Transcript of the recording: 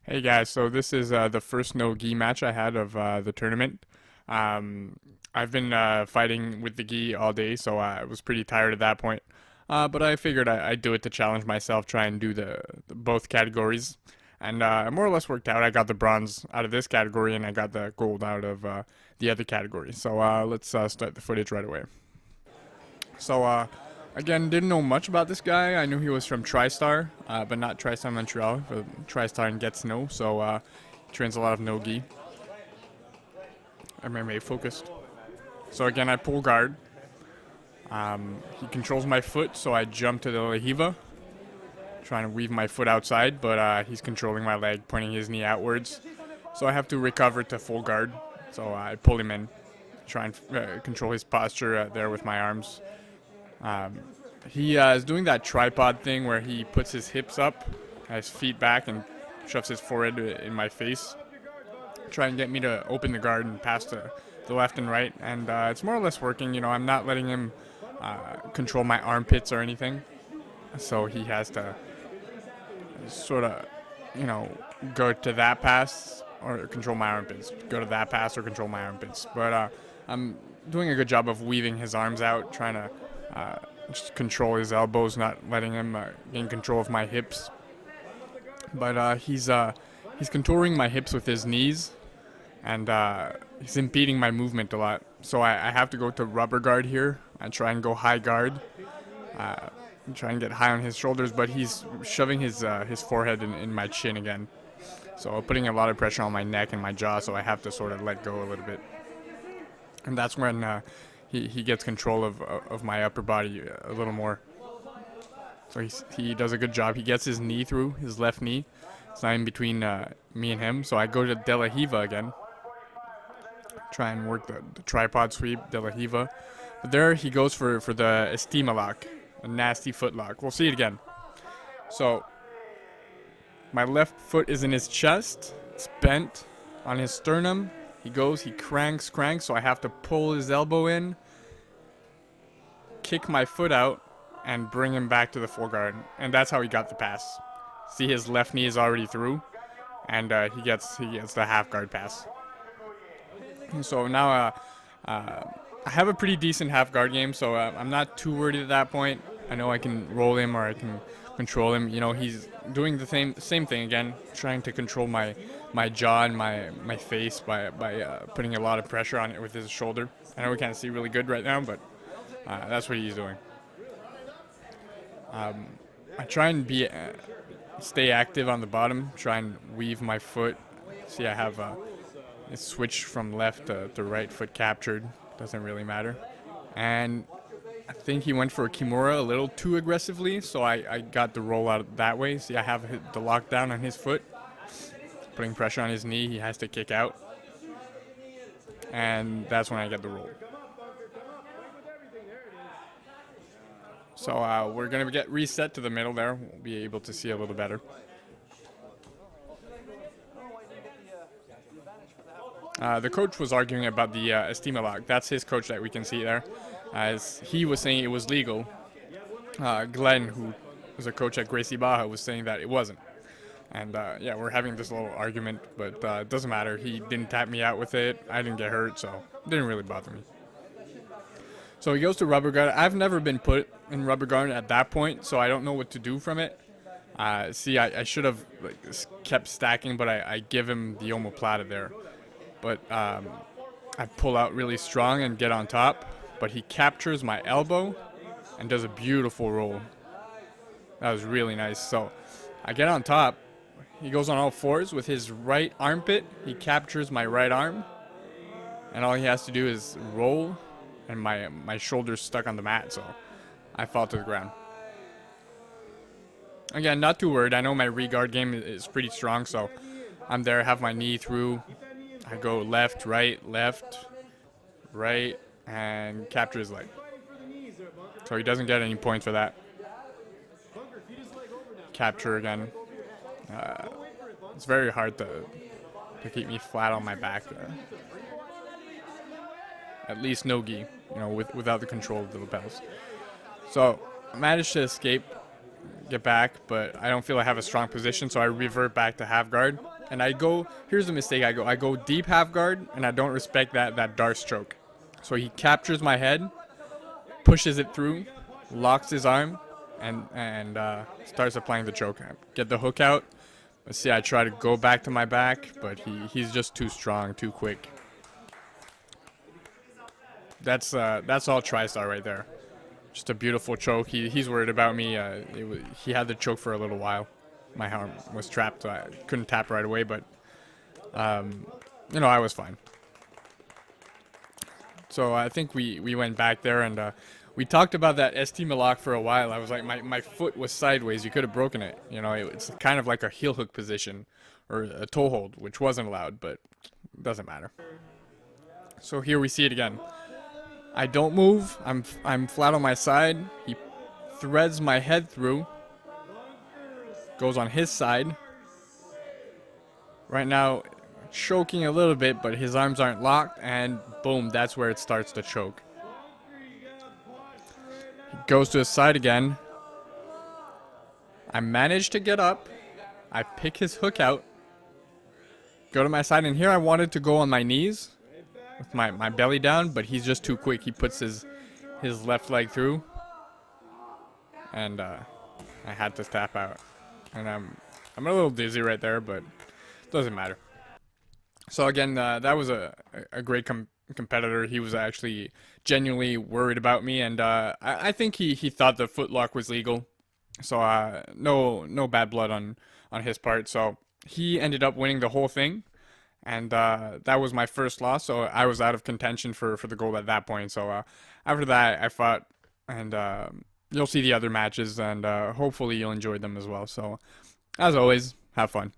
Hey guys, so this is the first no gi match I had of the tournament. Um, I've been fighting with the gi all day, so I was pretty tired at that point. But I figured I'd do it to challenge myself, try and do the both categories, and it more or less worked out. I got the bronze out of this category, and I got the gold out of the other category. So let's start the footage right away. So again, didn't know much about this guy. I knew he was from TriStar, but not TriStar Montreal, but TriStar in Gatineau. So he trains a lot of no-gi, MMA focused. So again, I pull guard. He controls my foot, so I jump to the Lahiva, trying to weave my foot outside, but he's controlling my leg, pointing his knee outwards. So I have to recover to full guard. So I pull him in, try and control his posture there with my arms. Um, he is doing that tripod thing where he puts his hips up, his feet back, and shoves his forehead in my face, try and get me to open the guard and pass to the left and right. And it's more or less working. You know, I'm not letting him control my armpits or anything, so he has to sort of, you know, go to that pass or control my armpits, go to that pass or control my armpits. But I'm doing a good job of weaving his arms out, trying to uh, just control his elbows, not letting him gain control of my hips. But he's contouring my hips with his knees, and he's impeding my movement a lot. So I have to go to rubber guard here. I try and go high guard, uh, try and get high on his shoulders, but he's shoving his forehead in my chin again. So putting a lot of pressure on my neck and my jaw. So I have to sort of let go a little bit, and that's when he gets control of my upper body a little more. So he does a good job. He gets his knee through, his left knee. It's not in between me and him. So I go to De La Hiva again. Try and work the tripod sweep, De La Hiva. But there he goes for the Estima lock, a nasty foot lock. We'll see it again. So my left foot is in his chest. It's bent on his sternum. He goes, he cranks. So I have to pull his elbow in, kick my foot out, and bring him back to the full guard. And that's how he got the pass. See, his left knee is already through, and he gets the half guard pass. So now I have a pretty decent half guard game, so I'm not too worried at that point. I know I can roll him or I can control him. You know, he's doing the same thing again, trying to control my jaw and my face by putting a lot of pressure on it with his shoulder. I know we can't see really good right now, but that's what he's doing. I try and stay active on the bottom, try and weave my foot. See, I have a switch from left to right foot captured. Doesn't really matter. And I think he went for a Kimura a little too aggressively, so I got the roll out that way. See, I have the lockdown on his foot, putting pressure on his knee. He has to kick out, and that's when I get the roll. So we're gonna get reset to the middle there. We'll be able to see a little better. The coach was arguing about the Estima lock. That's his coach that we can see there. As he was saying it was legal, Glenn, who was a coach at Gracie Baja, was saying that it wasn't. And yeah, we're having this little argument, but it doesn't matter. He didn't tap me out with it. I didn't get hurt, so it didn't really bother me. So he goes to rubber guard. I've never been put in rubber guard at that point, so I don't know what to do from it. See, I should have kept stacking, but I give him the omoplata there. But I pull out really strong and get on top, but he captures my elbow and does a beautiful roll. That was really nice. So I get on top. He goes on all fours with his right armpit. He captures my right arm, and all he has to do is roll, and my shoulder's stuck on the mat, so I fall to the ground. Again, not too worried. I know my re-guard game is pretty strong, so I'm there, have my knee through. I go left, right, and capture his leg. So he doesn't get any points for that. Capture again. It's very hard to keep me flat on my back. At least no gi, without the control of the lapels. So I managed to escape, get back, but I don't feel I have a strong position, so I revert back to half guard. And I go, here's the mistake I go deep half guard, and I don't respect that Darce choke. So he captures my head, pushes it through, locks his arm, and starts applying the choke. I get the hook out. Let's see, I try to go back to my back, but he's just too strong, too quick. That's all TriStar right there. Just a beautiful choke. He's worried about me. He had the choke for a little while. My arm was trapped, so I couldn't tap right away, but I was fine. So I think we went back there and we talked about that ST Malak for a while. I was like, my foot was sideways. You could have broken it. It's kind of like a heel hook position or a toe hold, which wasn't allowed, but it doesn't matter. So here we see it again. I don't move. I'm flat on my side. He threads my head through. Goes on his side. Right now, choking a little bit, but his arms aren't locked, and boom, that's where it starts to choke. He goes to his side again. I manage to get up. I pick his hook out. Go to my side, and here I wanted to go on my knees with my belly down, but he's just too quick. He puts his left leg through, and I had to tap out. And I'm a little dizzy right there, but it doesn't matter. So again, that was a great competitor. He was actually genuinely worried about me, and I think he thought the footlock was legal. So no bad blood on his part. So he ended up winning the whole thing, and that was my first loss. So I was out of contention for the gold at that point. So after that, I fought, and you'll see the other matches, and hopefully you'll enjoy them as well. So as always, have fun.